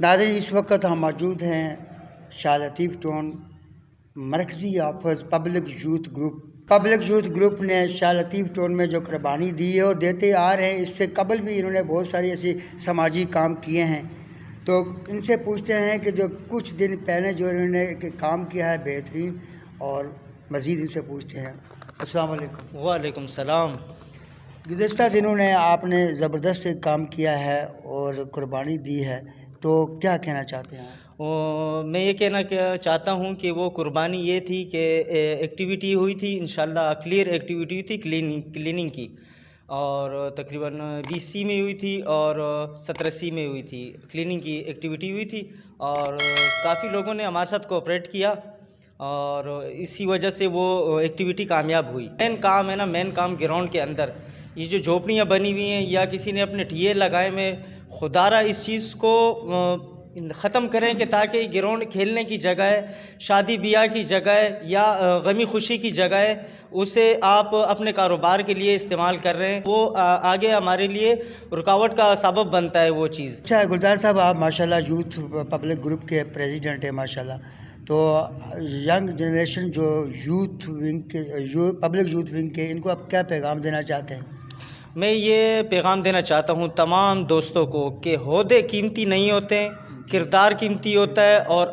ناظرین اس وقت ہم موجود ہیں شاہ لطیف ٹون مرکزی آفس پبلک یوتھ گروپ نے شاہ لطیف ٹون میں جو قربانی دی ہے اور دیتے آ رہے ہیں، اس سے قبل بھی انہوں نے بہت ساری ایسی سماجی کام کیے ہیں، تو ان سے پوچھتے ہیں کہ جو کچھ دن پہلے جو انہوں نے کام کیا ہے بہترین، اور مزید ان سے پوچھتے ہیں۔ السلام علیکم۔ وعلیکم السلام۔ گزشتہ دنوں نے آپ نے زبردست کام کیا ہے اور قربانی دی ہے، تو کیا کہنا چاہتے ہیں؟ میں یہ کہنا چاہتا ہوں کہ وہ قربانی یہ تھی کہ ایکٹیویٹی ہوئی تھی، انشاءاللہ کلیئر ایکٹیویٹی ہوئی تھی کلیننگ کی، اور تقریباً 20 میں ہوئی تھی اور 17 میں ہوئی تھی، کلیننگ کی ایکٹیویٹی ہوئی تھی، اور کافی لوگوں نے ہمارے ساتھ کوآپریٹ کیا، اور اسی وجہ سے وہ ایکٹیویٹی کامیاب ہوئی۔ مین کام گراؤنڈ کے اندر یہ جو جھوپڑیاں بنی ہوئی ہیں یا کسی نے اپنے ٹھیے لگائے، میں خدارہ اس چیز کو ختم کریں کہ تاکہ گراؤنڈ کھیلنے کی جگہ ہے، شادی بیاہ کی جگہ ہے، یا غمی خوشی کی جگہ ہے، اسے آپ اپنے کاروبار کے لیے استعمال کر رہے ہیں، وہ آگے ہمارے لیے رکاوٹ کا سبب بنتا ہے وہ چیز۔ اچھا گلزار صاحب، آپ ماشاءاللہ یوتھ پبلک گروپ کے پریزیڈنٹ ہیں ماشاءاللہ، تو ینگ جنریشن جو پبلک یوتھ ونگ کے، ان کو آپ کیا پیغام دینا چاہتے ہیں؟ میں یہ پیغام دینا چاہتا ہوں تمام دوستوں کو کہ عہدے قیمتی نہیں ہوتے ہیں، کردار قیمتی ہوتا ہے، اور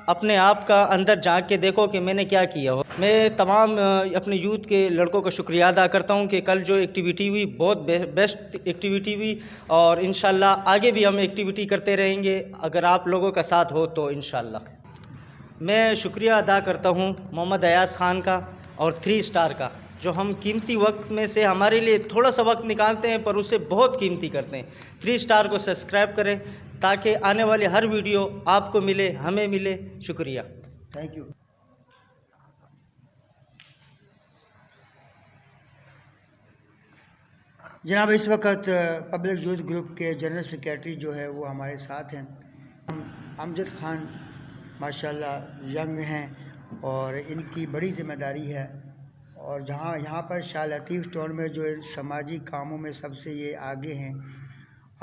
اپنے آپ کا اندر جھانک کے دیکھو کہ میں نے کیا کیا ہو۔ میں تمام اپنے یوتھ کے لڑکوں کا شکریہ ادا کرتا ہوں کہ کل جو ایکٹیویٹی ہوئی بہت بیسٹ ایکٹیویٹی ہوئی، اور انشاءاللہ آگے بھی ہم ایکٹیویٹی کرتے رہیں گے اگر آپ لوگوں کا ساتھ ہو تو انشاءاللہ۔ میں شکریہ ادا کرتا ہوں محمد ایاز خان کا اور 3 اسٹار کا، جو ہم قیمتی وقت میں سے ہمارے لیے تھوڑا سا وقت نکالتے ہیں پر اسے بہت قیمتی کرتے ہیں۔ 3 اسٹار کو سبسکرائب کریں تاکہ آنے والے ہر ویڈیو آپ کو ملے، ہمیں ملے۔ شکریہ، تھینک یو۔ جناب اس وقت پبلک یوتھ گروپ کے جنرل سیکریٹری جو ہے وہ ہمارے ساتھ ہیں، امجد خان، ماشاءاللہ ینگ ہیں اور ان کی بڑی ذمہ داری ہے، اور یہاں پر شاہ لطیف ٹون میں جو سماجی کاموں میں سب سے یہ آگے ہیں۔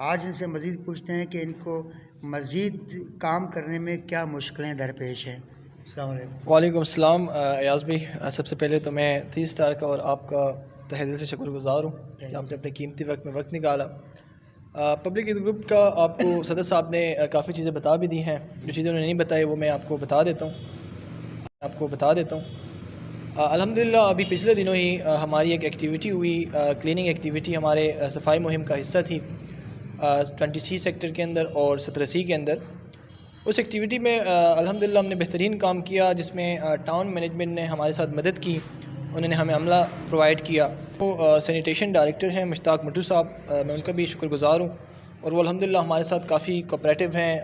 آج ان سے مزید پوچھتے ہیں کہ ان کو مزید کام کرنے میں کیا مشکلیں درپیش ہیں۔ السلام علیکم۔ وعلیکم السلام ایاز بھائی، سب سے پہلے تو میں 3 اسٹار کا اور آپ کا تہہ دل سے شکر گزار ہوں کہ آپ نے اپنے قیمتی وقت میں وقت نکالا۔ پبلک یوتھ گروپ کا آپ کو صدر صاحب نے کافی چیزیں بتا بھی دی ہیں، جو چیزیں انہوں نے نہیں بتائی وہ میں آپ کو بتا دیتا ہوں۔ الحمدللہ ابھی پچھلے دنوں ہی ہماری ایک ایکٹیویٹی ہوئی، کلیننگ ایکٹیویٹی ہمارے صفائی مہم کا حصہ تھی 20C سیکٹر کے اندر اور 17C کے اندر۔ اس ایکٹیویٹی میں الحمدللہ ہم نے بہترین کام کیا، جس میں ٹاؤن مینجمنٹ نے ہمارے ساتھ مدد کی، انہوں نے ہمیں عملہ پرووائڈ کیا۔ وہ سینیٹیشن ڈائریکٹر ہیں مشتاق مٹو صاحب، میں ان کا بھی شکر گزار ہوں، اور وہ الحمدللہ ہمارے ساتھ کافی کوآپریٹو ہیں۔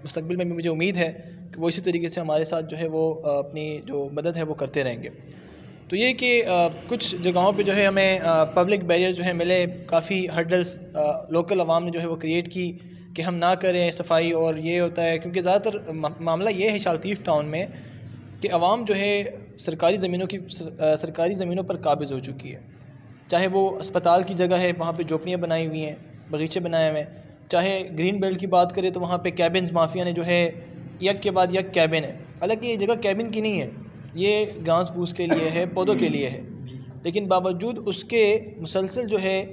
مستقبل میں بھی مجھے امید ہے کہ وہ اسی طریقے سے ہمارے ساتھ جو ہے وہ اپنی جو مدد ہے وہ کرتے رہیں گے۔ تو یہ کہ کچھ جگہوں پہ جو ہے ہمیں پبلک بیریئر جو ہے ملے، کافی ہرڈلز لوکل عوام نے جو ہے وہ کریٹ کی کہ ہم نہ کریں صفائی، اور یہ ہوتا ہے کیونکہ زیادہ تر معاملہ یہ ہے شاہ لطیف ٹاؤن میں کہ عوام جو ہے سرکاری زمینوں پر قابض ہو چکی ہے، چاہے وہ اسپتال کی جگہ ہے، وہاں پہ جھوپڑیاں بنائی ہوئی ہیں، باغیچے بنائے ہوئے ہیں، چاہے گرین بیلٹ کی بات کریں تو وہاں پہ کیبنز مافیا نے جو ہے یک کے بعد یک کیبن ہے، حالانکہ یہ جگہ کیبن کی نہیں ہے، یہ گھاس پھوس کے لیے ہے، پودوں کے لیے ہے، لیکن باوجود اس کے مسلسل جو ہے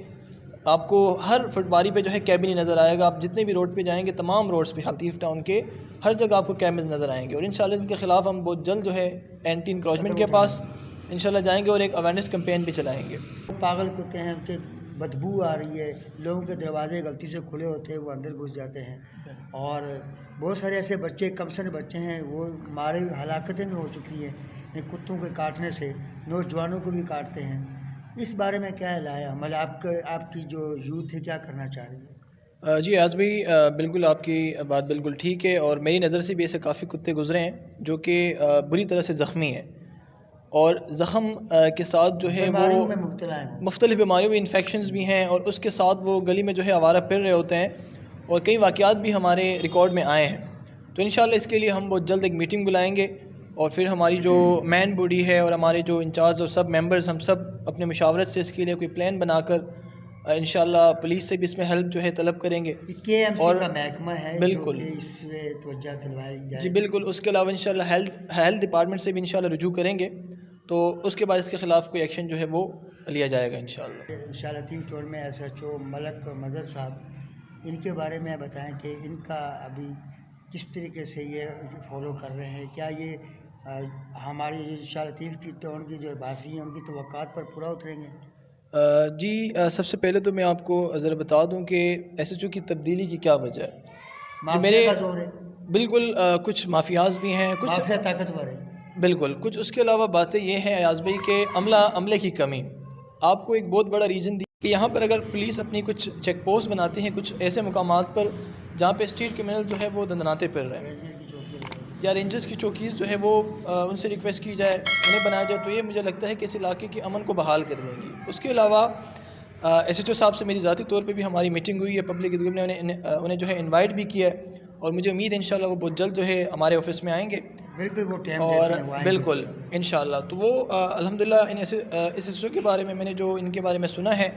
آپ کو ہر پٹواری پہ جو ہے کیبن ہی نظر آئے گا۔ آپ جتنے بھی روڈ پہ جائیں گے، تمام روڈز پہ لطیف ٹاؤن کے ہر جگہ آپ کو کیبنز نظر آئیں گے، اور انشاءاللہ ان کے خلاف ہم بہت جلد جو ہے اینٹی انکروچمنٹ کے پاس انشاءاللہ جائیں گے اور ایک اویئرنیس کمپین بھی چلائیں گے۔ پاگل کتے ہیں کہ بدبو آ رہی ہے، لوگوں کے دروازے غلطی سے کھلے ہوتے ہیں، وہ اندر گھس جاتے ہیں، اور بہت سارے ایسے بچے، کم سن بچے ہیں، وہ مارے ہلاکتیں میں ہو چکی ہیں کتوں کے کاٹنے سے، نوجوانوں کو بھی کاٹتے ہیں۔ اس بارے میں کیا ہے عمل آپ کی جو یوتھ ہے کیا کرنا چاہ رہی ہے؟ جی ایاز بھائی، بالکل آپ کی بات بالکل ٹھیک ہے، اور میری نظر سے بھی ایسے کافی کتے گزرے ہیں جو کہ بری طرح سے زخمی ہیں، اور زخم کے ساتھ جو ہے وہ مختلف بیماریوں میں انفیکشنز بھی ہیں، اور اس کے ساتھ وہ گلی میں جو ہے آوارہ پھر رہے ہوتے ہیں، اور کئی واقعات بھی ہمارے ریکارڈ میں آئے ہیں۔ تو انشاءاللہ اس کے لیے ہم بہت جلد ایک میٹنگ بلائیں گے، اور پھر ہماری جو مین باڈی ہے اور ہمارے جو انچارج اور سب ممبرز، ہم سب اپنے مشاورت سے اس کے لیے کوئی پلان بنا کر انشاءاللہ پولیس سے بھی اس میں ہیلپ جو ہے طلب کریں گے. KMC اور کا محکمہ ہے بالکل جو کہ اس سے توجہ دلوائی جائے. جی بالکل. اس کے علاوہ انشاءاللہ ہیلتھ ڈپارٹمنٹ سے بھی انشاءاللہ رجوع کریں گے, تو اس کے بعد اس کے خلاف کوئی ایکشن جو ہے وہ لیا جائے گا انشاءاللہ. انشاءاللہ 3 طور میں SHO ملک مظہر صاحب, ان کے بارے میں بتائیں کہ ان کا ابھی کس طریقے سے یہ فالو کر رہے ہیں, کیا یہ ہماری انشاءاللہ 3 کی ٹون کی جو باسی ہیں ان کی توقعات پر پورا اتریں گے؟ جی سب سے پہلے تو میں آپ کو ذرا بتا دوں کہ SHO کی تبدیلی کی کیا وجہ ہے. جو میرے مافیا کا زور ہے, بالکل کچھ مافیاز بھی ہیں, کچھ مافیا طاقتور ہے. بالکل کچھ اس کے علاوہ باتیں یہ ہیں ایاز بھائی کہ عملے کی کمی. آپ کو ایک بہت بڑا ریزن دی کہ یہاں پر اگر پولیس اپنی کچھ چیک پوسٹ بناتی ہیں کچھ ایسے مقامات پر جہاں پہ اسٹریٹ کرمنل جو ہے وہ دندناتے پھر رہے ہیں, یا رینجرز کی چوکیز جو ہے وہ ان سے ریکویسٹ کی جائے انہیں بنایا جائے, تو یہ مجھے لگتا ہے کہ اس علاقے کے امن کو بحال کر دیں گی. اس کے علاوہ SHO صاحب سے میری ذاتی طور پہ بھی ہماری میٹنگ ہوئی ہے, پبلک گروپ نے انہیں جو ہے انوائٹ بھی کیا ہے, اور مجھے امید ہے انشاءاللہ وہ بہت جلد جو ہے ہمارے آفس میں آئیں گے. بالکل وہ ٹائم اور دیتے ہیں, وہ آئیں گے. بالکل انشاءاللہ. تو وہ الحمدللہ اس SHO کے بارے میں نے جو ان کے بارے میں سنا ہے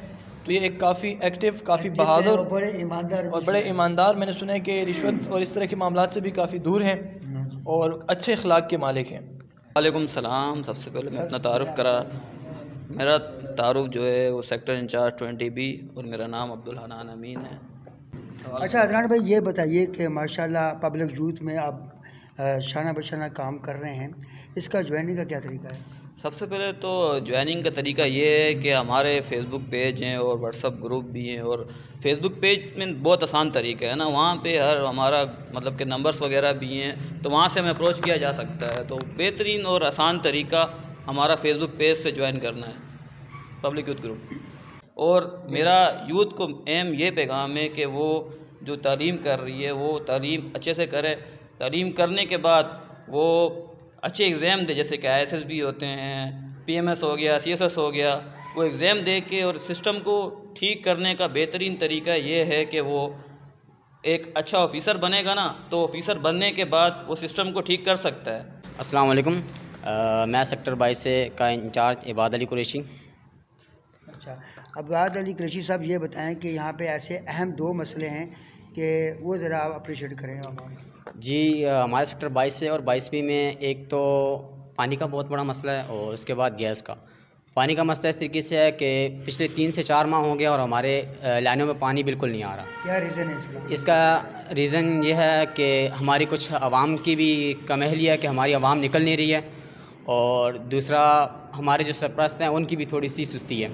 تو یہ ایک کافی ایکٹیو, کافی بہادر اور بڑے ایماندار اور بڑے ایماندار. میں نے سنا ہے کہ رشوت اور اس طرح کے معاملات سے بھی کافی دور ہیں اور اچھے اخلاق کے مالک ہیں. وعلیکم السلام. سب سے پہلے میں اپنا تعارف کرا. میرا تعارف جو ہے وہ سیکٹر انچارج 20B اور میرا نام عبدالحنان امین ہے. اچھا عدنان بھائی, یہ بتائیے کہ ماشاءاللہ پبلک یوتھ میں آپ شانہ بشانہ کام کر رہے ہیں, اس کا جوائننگ کا کیا طریقہ ہے؟ سب سے پہلے تو جوائننگ کا طریقہ یہ ہے کہ ہمارے فیس بک پیج ہیں اور واٹس ایپ گروپ بھی ہیں, اور فیس بک پیج میں بہت آسان طریقہ ہے نا, وہاں پہ ہمارا مطلب کہ نمبرز وغیرہ بھی ہیں, تو وہاں سے ہمیں اپروچ کیا جا سکتا ہے. تو بہترین اور آسان طریقہ ہمارا فیس بک پیج سے جوائن کرنا ہے پبلک یوتھ گروپ. اور میرا یوتھ کو اہم یہ پیغام ہے کہ وہ جو تعلیم کر رہی ہے وہ تعلیم اچھے سے کرے. تعلیم کرنے کے بعد وہ اچھے ایگزام دے, جیسے کہ ISSB ہوتے ہیں, PMS ہو گیا, CSS ہو گیا, وہ ایگزام دے کے اور سسٹم کو ٹھیک کرنے کا بہترین طریقہ یہ ہے کہ وہ ایک اچھا آفیسر بنے گا نا, تو آفیسر بننے کے بعد وہ سسٹم کو ٹھیک کر سکتا ہے. السلام علیکم. میں سیکٹر 22 سے کا انچارج عباد علی قریشی. اچھا عباد علی قریشی صاحب, یہ بتائیں کہ یہاں پہ ایسے اہم 2 مسئلے ہیں کہ وہ ذرا آپ اپریشیٹ کریں. جی ہمارے سیکٹر 22 سے اور 22B میں ایک تو پانی کا بہت بڑا مسئلہ ہے, اور اس کے بعد گیس کا. پانی کا مسئلہ اس طریقے سے ہے کہ پچھلے 3 سے 4 ماہ ہو گیا اور ہمارے لائنوں میں پانی بالکل نہیں آ رہا. کیا ریزن ہے اس کا؟ اس کا ریزن یہ ہے کہ ہماری کچھ عوام کی بھی کم اہلی ہے کہ ہماری عوام نکل نہیں رہی ہے, اور دوسرا ہمارے جو سرپرست ہیں ان کی بھی تھوڑی سی سستی ہے.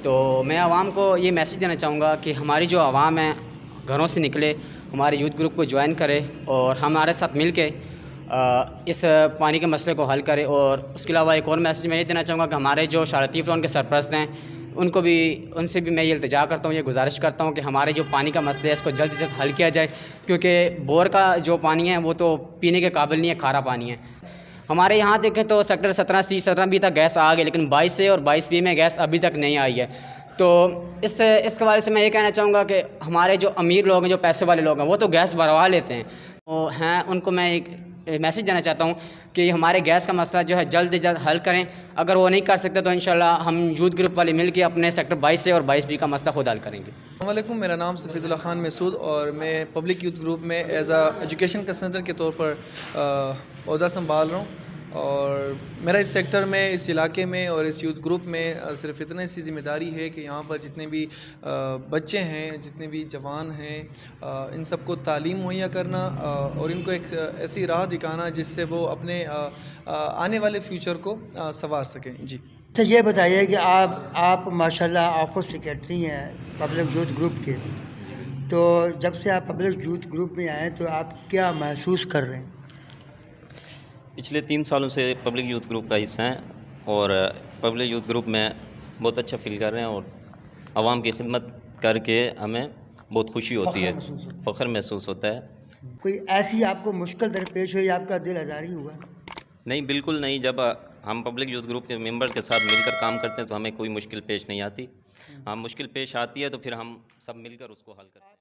تو میں عوام کو یہ میسیج دینا چاہوں گا کہ ہماری جو عوام ہے گھروں سے نکلے, ہمارے یوتھ گروپ کو جوائن کرے اور ہمارے ساتھ مل کے اس پانی کے مسئلے کو حل کرے. اور اس کے علاوہ ایک اور میسیج میں یہ دینا چاہوں گا کہ ہمارے جو شارطیف ٹاؤن کے سرپرست ہیں ان سے بھی میں یہ التجا کرتا ہوں, یہ گزارش کرتا ہوں کہ ہمارے جو پانی کا مسئلہ ہے اس کو جلد سے جلد حل کیا جائے, کیونکہ بور کا جو پانی ہے وہ تو پینے کے قابل نہیں ہے, کھارا پانی ہے. ہمارے یہاں دیکھیں تو سیکٹر 17C 17B تک گیس آ گئی, لیکن 22 سے اور 22B میں گیس ابھی تک نہیں آئی ہے. تو اس کے بارے سے میں یہ کہنا چاہوں گا کہ ہمارے جو امیر لوگ ہیں, جو پیسے والے لوگ ہیں, وہ تو گیس بھروا لیتے ہیں, وہ ہیں ان کو میں ایک میسیج دینا چاہتا ہوں کہ ہمارے گیس کا مسئلہ جو ہے جلد سے جلد حل کریں. اگر وہ نہیں کر سکتے تو انشاءاللہ ہم یوتھ گروپ والے مل کے اپنے سیکٹر 22 سے اور 22B کا مسئلہ خود حل کریں گے. السلام علیکم. میرا نام سفید اللہ خان مسعود, اور میں پبلک یوتھ گروپ میں ایز ایجوکیشن کنسلٹر کے طور پر عہدہ سنبھال رہا ہوں. اور میرا اس سیکٹر میں, اس علاقے میں اور اس یوتھ گروپ میں صرف اتنا سی ذمہ داری ہے کہ یہاں پر جتنے بھی بچے ہیں, جتنے بھی جوان ہیں, ان سب کو تعلیم مہیا کرنا اور ان کو ایک ایسی راہ دکھانا جس سے وہ اپنے آنے والے فیوچر کو سنوار سکیں. جی اچھا یہ بتائیے کہ آپ ماشاءاللہ آفس سیکریٹری ہیں پبلک یوتھ گروپ کے, تو جب سے آپ پبلک یوتھ گروپ میں آئے تو آپ کیا محسوس کر رہے ہیں؟ پچھلے 3 سالوں سے پبلک یوتھ گروپ کا حصہ ہیں, اور پبلک یوتھ گروپ میں بہت اچھا فیل کر رہے ہیں, اور عوام کی خدمت کر کے ہمیں بہت خوشی ہوتی ہے, فخر محسوس ہوتا ہے. کوئی ایسی آپ کو مشکل درپیش ہوئی, آپ کا دل آزاری ہوا؟ نہیں, بالکل نہیں. جب ہم پبلک یوتھ گروپ کے ممبر کے ساتھ مل کر کام کرتے ہیں تو ہمیں کوئی مشکل پیش نہیں آتی. ہم مشکل پیش آتی ہے تو پھر ہم سب مل کر اس کو حل کرتے ہیں.